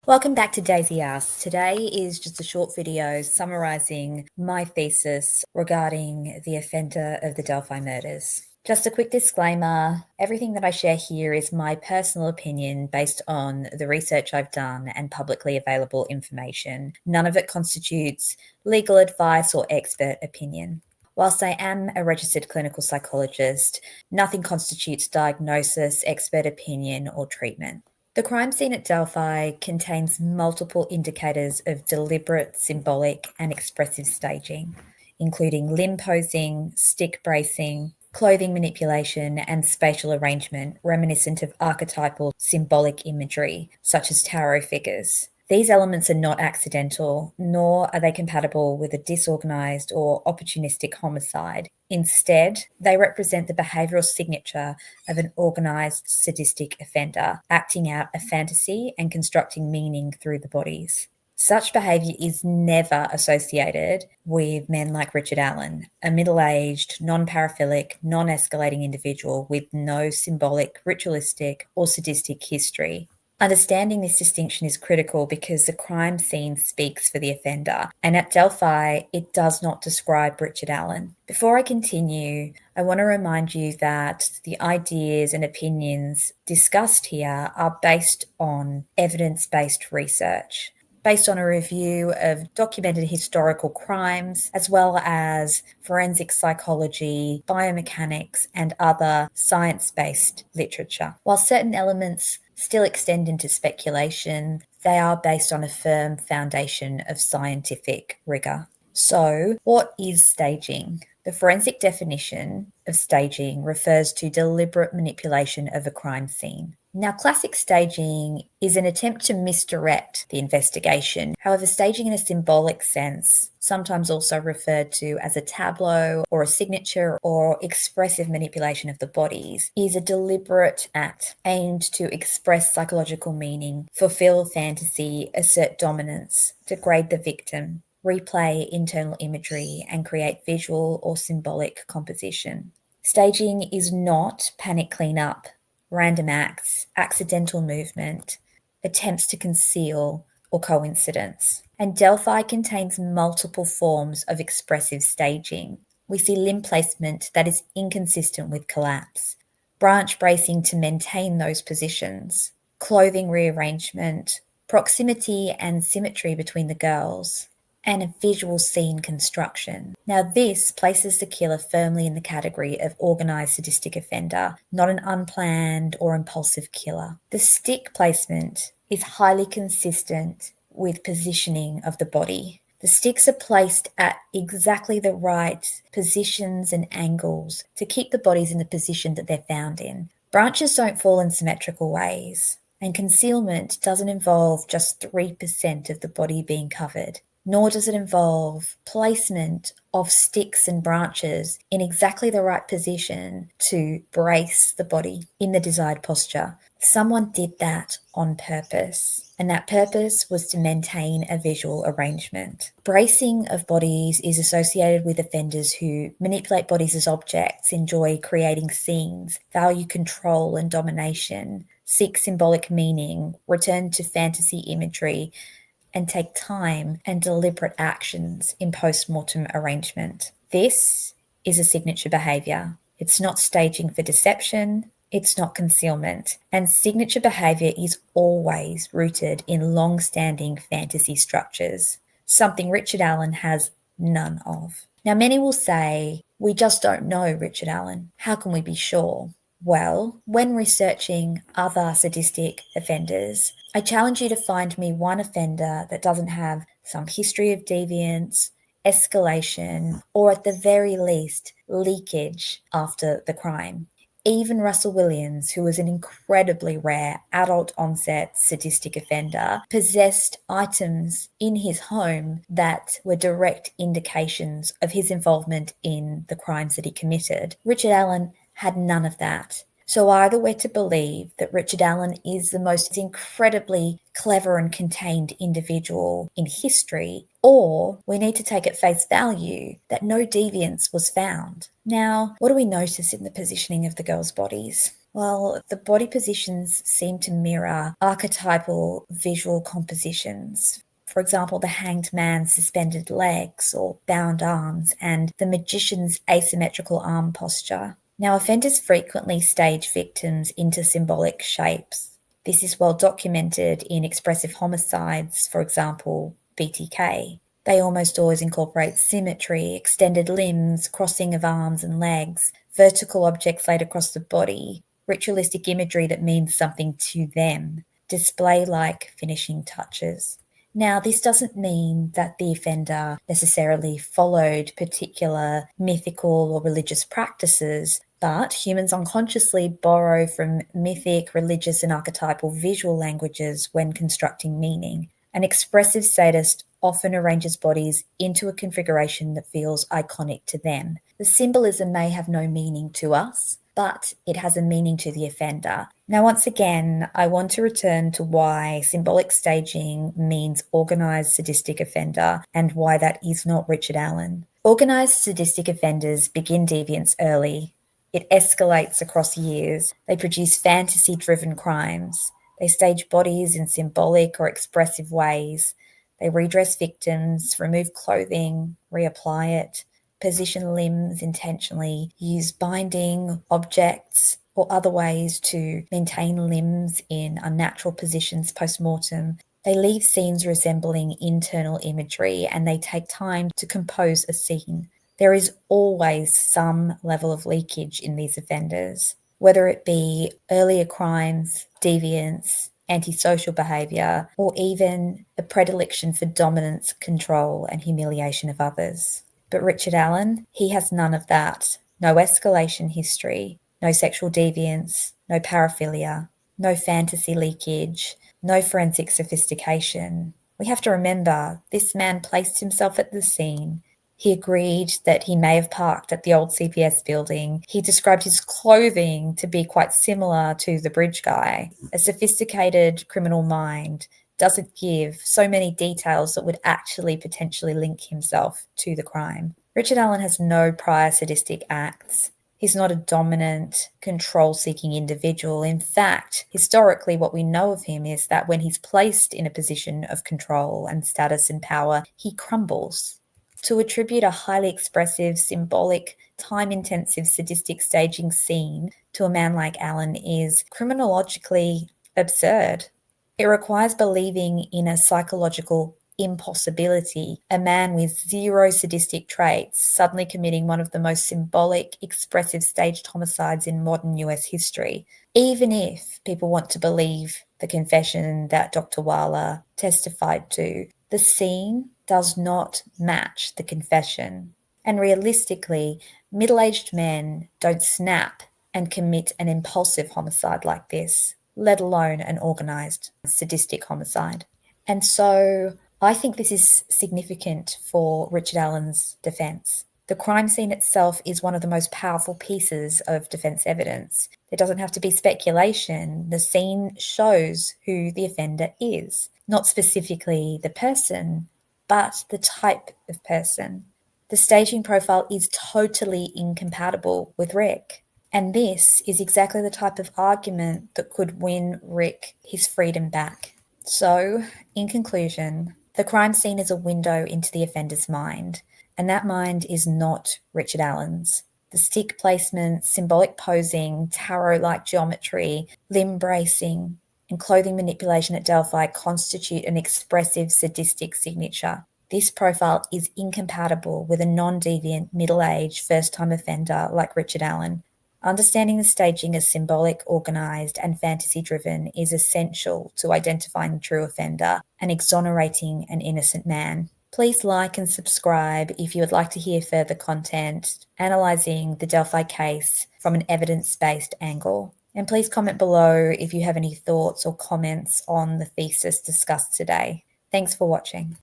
Welcome back to Daisy Asks. Today is just a short video summarising my thesis regarding the offender of the Delphi murders. Just a quick disclaimer, everything that I share here is my personal opinion based on the research I've done and publicly available information. None of it constitutes legal advice or expert opinion. Whilst I am a registered clinical psychologist, nothing constitutes diagnosis, expert opinion, or treatment. The crime scene at Delphi contains multiple indicators of deliberate, symbolic, and expressive staging, including limb posing, stick bracing, clothing manipulation, and spatial arrangement reminiscent of archetypal symbolic imagery, such as tarot figures. These elements are not accidental, nor are they compatible with a disorganized or opportunistic homicide. Instead, they represent the behavioral signature of an organized sadistic offender, acting out a fantasy and constructing meaning through the bodies. Such behaviour is never associated with men like Richard Allen, a middle-aged, non-paraphilic, non-escalating individual with no symbolic, ritualistic, or sadistic history. Understanding this distinction is critical because the crime scene speaks for the offender, and at Delphi, it does not describe Richard Allen. Before I continue, I want to remind you that the ideas and opinions discussed here are based on evidence-based research, based on a review of documented historical crimes, as well as forensic psychology, biomechanics, and other science-based literature. While certain elements still extend into speculation, they are based on a firm foundation of scientific rigor. So, what is staging? The forensic definition of staging refers to deliberate manipulation of a crime scene. Now, classic staging is an attempt to misdirect the investigation. However, staging in a symbolic sense, sometimes also referred to as a tableau or a signature or expressive manipulation of the bodies, is a deliberate act aimed to express psychological meaning, fulfill fantasy, assert dominance, degrade the victim, replay internal imagery, and create visual or symbolic composition. Staging is not panic cleanup, random acts, accidental movement, attempts to conceal, or coincidence. And Delphi contains multiple forms of expressive staging. We see limb placement that is inconsistent with collapse, branch bracing to maintain those positions, clothing rearrangement, proximity and symmetry between the girls, and a visual scene construction. Now, this places the killer firmly in the category of organised sadistic offender, not an unplanned or impulsive killer. The stick placement is highly consistent with positioning of the body. The sticks are placed at exactly the right positions and angles to keep the bodies in the position that they're found in. Branches don't fall in symmetrical ways, and concealment doesn't involve just 3% of the body being covered. Nor does it involve placement of sticks and branches in exactly the right position to brace the body in the desired posture. Someone did that on purpose, and that purpose was to maintain a visual arrangement. Bracing of bodies is associated with offenders who manipulate bodies as objects, enjoy creating scenes, value control and domination, seek symbolic meaning, return to fantasy imagery, and take time and deliberate actions in post-mortem arrangement. This is a signature behaviour. It's not staging for deception, it's not concealment. And signature behaviour is always rooted in long-standing fantasy structures, something Richard Allen has none of. Now, many will say, we just don't know Richard Allen. How can we be sure? Well, when researching other sadistic offenders, I challenge you to find me one offender that doesn't have some history of deviance, escalation, or at the very least, leakage after the crime. Even Russell Williams, who was an incredibly rare adult-onset sadistic offender, possessed items in his home that were direct indications of his involvement in the crimes that he committed. Richard Allen had none of that. So either we're to believe that Richard Allen is the most incredibly clever and contained individual in history, or we need to take at face value that no deviance was found. Now, what do we notice in the positioning of the girls' bodies? Well, the body positions seem to mirror archetypal visual compositions. For example, the hanged man's suspended legs or bound arms, and the magician's asymmetrical arm posture. Now, offenders frequently stage victims into symbolic shapes. This is well documented in expressive homicides, for example, BTK. They almost always incorporate symmetry, extended limbs, crossing of arms and legs, vertical objects laid across the body, ritualistic imagery that means something to them, display-like finishing touches. Now, this doesn't mean that the offender necessarily followed particular mythical or religious practices, but humans unconsciously borrow from mythic, religious, and archetypal visual languages when constructing meaning. An expressive sadist often arranges bodies into a configuration that feels iconic to them. The symbolism may have no meaning to us, but it has a meaning to the offender. Now, once again, I want to return to why symbolic staging means organised sadistic offender and why that is not Richard Allen. Organised sadistic offenders begin deviance early. It escalates across years. They produce fantasy-driven crimes. They stage bodies in symbolic or expressive ways. They redress victims, remove clothing, reapply it, position limbs intentionally, use binding objects or other ways to maintain limbs in unnatural positions post-mortem. They leave scenes resembling internal imagery and they take time to compose a scene. There is always some level of leakage in these offenders, whether it be earlier crimes, deviance, antisocial behaviour, or even a predilection for dominance, control, and humiliation of others. But Richard Allen, he has none of that. No escalation history, no sexual deviance, no paraphilia, no fantasy leakage, no forensic sophistication. We have to remember this man placed himself at the scene. He agreed that he may have parked at the old CPS building. He described his clothing to be quite similar to the bridge guy. A sophisticated criminal mind doesn't give so many details that would actually potentially link himself to the crime. Richard Allen has no prior sadistic acts. He's not a dominant, control-seeking individual. In fact, historically, what we know of him is that when he's placed in a position of control and status and power, he crumbles. To attribute a highly expressive, symbolic, time-intensive, sadistic staging scene to a man like Allen is criminologically absurd. It requires believing in a psychological impossibility, a man with zero sadistic traits suddenly committing one of the most symbolic, expressive staged homicides in modern US history. Even if people want to believe the confession that Dr. Wala testified to, the scene does not match the confession. And realistically, middle-aged men don't snap and commit an impulsive homicide like this, let alone an organised sadistic homicide. And so I think this is significant for Richard Allen's defence. The crime scene itself is one of the most powerful pieces of defence evidence. There doesn't have to be speculation. The scene shows who the offender is, not specifically the person, but the type of person. The staging profile is totally incompatible with Rick. And this is exactly the type of argument that could win Rick his freedom back. So, in conclusion, the crime scene is a window into the offender's mind, and that mind is not Richard Allen's. The stick placement, symbolic posing, tarot-like geometry, limb bracing, and clothing manipulation at Delphi constitute an expressive sadistic signature. This profile is incompatible with a non-deviant, middle-aged, first-time offender like Richard Allen. Understanding the staging as symbolic, organised, and fantasy-driven is essential to identifying the true offender and exonerating an innocent man. Please like and subscribe if you would like to hear further content analysing the Delphi case from an evidence-based angle. And please comment below if you have any thoughts or comments on the thesis discussed today. Thanks for watching.